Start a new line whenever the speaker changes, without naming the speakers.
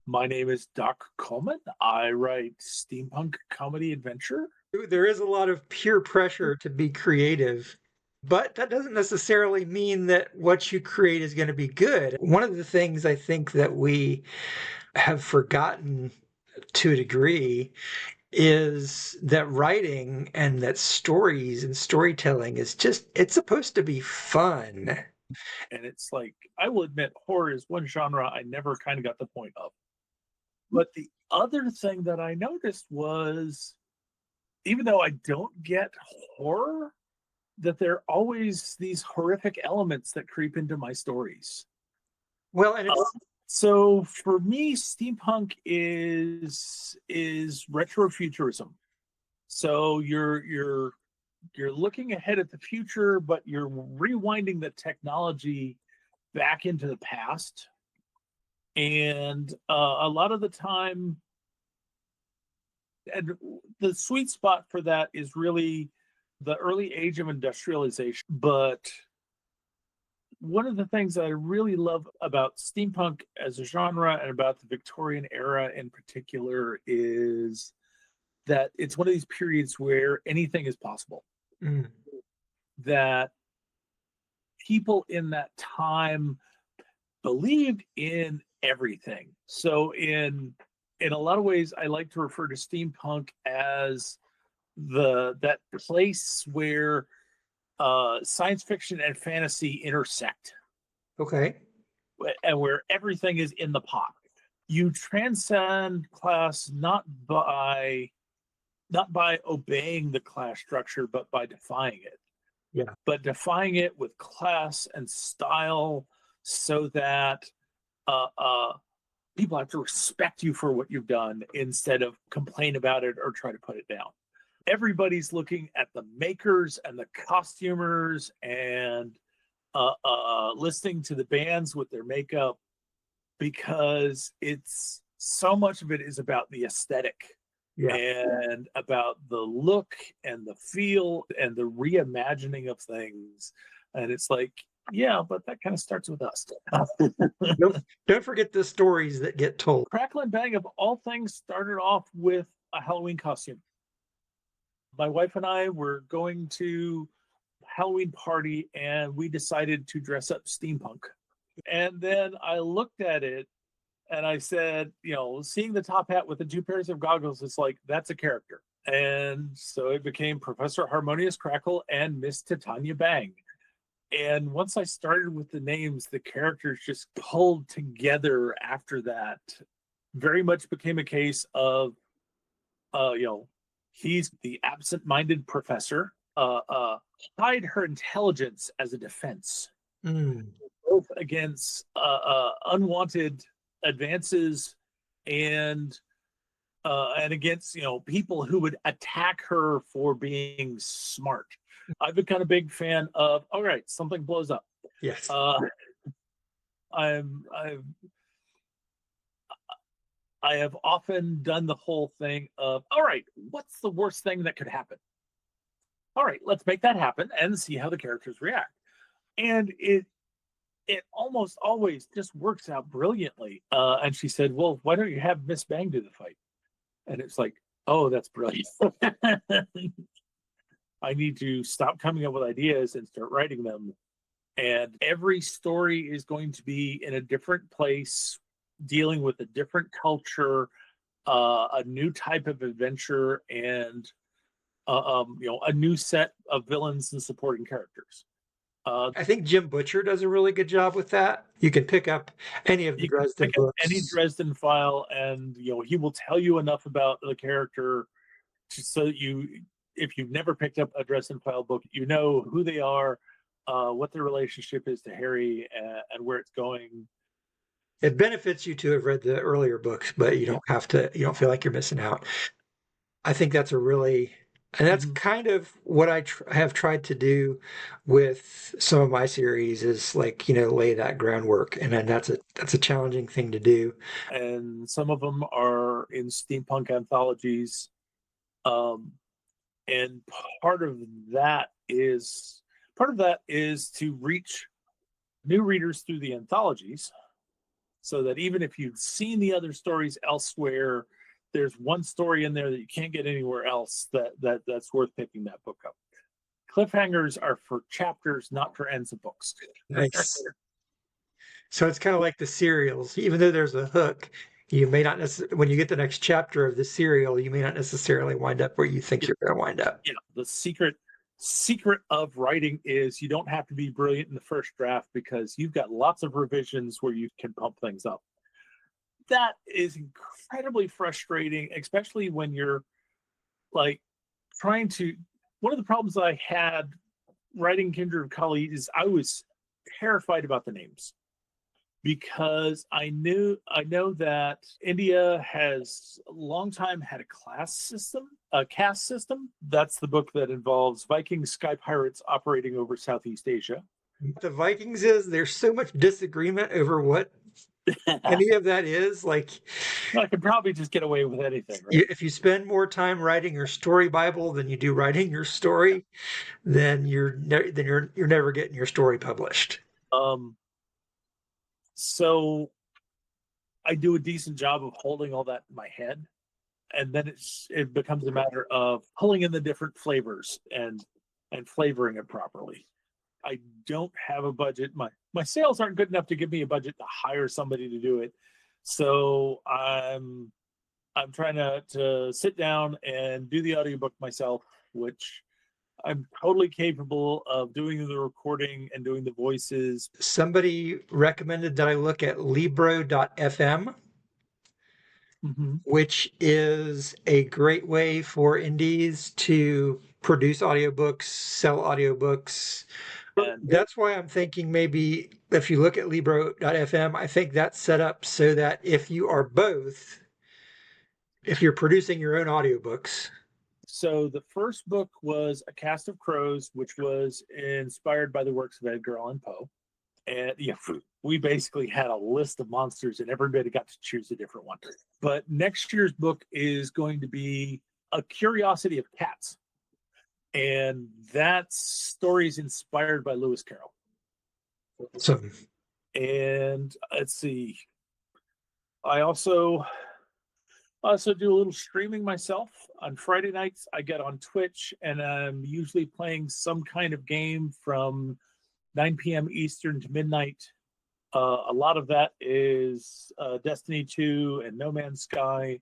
My name is Doc Coleman. I write steampunk comedy adventure.
There is a lot of peer pressure to be creative, but that doesn't necessarily mean that what you create is going to be good. One of the things I think that we have forgotten to a degree is that writing and that stories and storytelling is just, it's supposed to be fun.
And it's like, I will admit, horror is one genre I never kind of got the point of. But the other thing that I noticed was, even though I don't get horror, that there are always these horrific elements that creep into my stories.
Well, and
Uh,
it's
so for me, steampunk is retrofuturism. So you're looking ahead at the future, but you're rewinding the technology back into the past. And a lot of the time, and the sweet spot for that is really the early age of industrialization. But one of the things that I really love about steampunk as a genre and about the Victorian era in particular is that it's one of these periods where anything is possible.
mm,
That people in that time believed in everything. So in a lot of ways, I like to refer to steampunk as the that place where science fiction and fantasy intersect,
okay.
and where everything is in the pot. You transcend class not by obeying the class structure, but by defying it.
Yeah.
But defying it with class and style, so that uh, uh, people have to respect you for what you've done instead of complain about it or try to put it down. Everybody's looking at the makers and the costumers and listening to the bands with their makeup, because it's so much of it is about the aesthetic
Yeah.
and about the look and the feel and the reimagining of things. And it's like, yeah, but that kind of starts with us.
Don't forget the stories that get told.
Crackle and Bang, of all things, started off with a Halloween costume. My wife and I were going to a Halloween party and we decided to dress up steampunk. And then I looked at it and I said, seeing the top hat with the two pairs of goggles, it's like, that's a character. And so it became Professor Harmonious Crackle and Miss Titania Bang. And once I started with the names, the characters just pulled together after that. Very much became a case of, uh, you know, he's the absent-minded professor. Hide her intelligence as a defense,
Mm.
both against unwanted advances and and against people who would attack her for being smart. I've become a big fan of, all right, something blows up.
Yes.
Uh, I've I have often done the whole thing of, all right, what's the worst thing that could happen? All right, let's make that happen and see how the characters react. And it almost always just works out brilliantly. And she said, "Well, why don't you have Miss Bang do the fight?" And it's like, "Oh, that's brilliant." I need to stop coming up with ideas and start writing them. And every story is going to be in a different place, dealing with a different culture, a new type of adventure, and a new set of villains and supporting characters. Uh,
I think Jim Butcher does a really good job with that. You can pick up any of the
you can
Dresden
pick up any
books.
Dresden file, and he will tell you enough about the character so that if you've never picked up a Dresden file book, you know who they are, what their relationship is to Harry, and where it's going.
It benefits you to have read the earlier books, but
Yeah.
you don't feel like you're missing out. I think that's a really, and that's
Mhm.
kind of what have tried to do with some of my series is like, lay that groundwork. And then that's a challenging thing to do.
And some of them are in steampunk anthologies. Um, and part of that is part of that is to reach new readers through the anthologies, so that even if you've seen the other stories elsewhere, there's one story in there that you can't get anywhere else that's worth picking that book up. Cliffhangers are for chapters, not for ends of books.
Nice. So it's kind of like the serials. Even though there's a hook, you may not necessarily, when you get the next chapter of the serial, you may not necessarily wind up where you think you're going to wind up.
Yeah, the secret of writing is you don't have to be brilliant in the first draft because you've got lots of revisions where you can pump things up. That is incredibly frustrating, especially when you're like trying to. One of the problems I had writing Kindred of Kali is I was terrified about the names because I know that India has a long time had a caste system. That's the book that involves Vikings, sky pirates operating over Southeast Asia.
The Vikings there's so much disagreement over what any of that is. Like,
I could probably just get away with anything. Right?
if you spend more time writing your story Bible than you do writing your story, then you're never getting your story published.
So I do a decent job of holding all that in my head, and then it becomes a matter of pulling in the different flavors and flavoring it properly. I don't have a budget. My sales aren't good enough to give me a budget to hire somebody to do it. So I'm trying to sit down and do the audiobook myself, which I'm totally capable of doing the recording and doing the voices.
Somebody recommended that I look at Libro.fm, which is a great way for indies to produce audiobooks, sell audiobooks. And that's why I'm thinking maybe if you look at Libro.fm, I think that's set up so that if you're producing your own audiobooks.
So the first book was A Cast of Crows, which was inspired by the works of Edgar Allan Poe. And we basically had a list of monsters and everybody got to choose a different one. But next year's book is going to be A Curiosity of Cats. And that story is inspired by Lewis Carroll.
Awesome.
And let's see. I also do a little streaming myself. On Friday nights, I get on Twitch, and I'm usually playing some kind of game from 9 p.m. Eastern to midnight. A lot of that is Destiny 2 and No Man's Sky.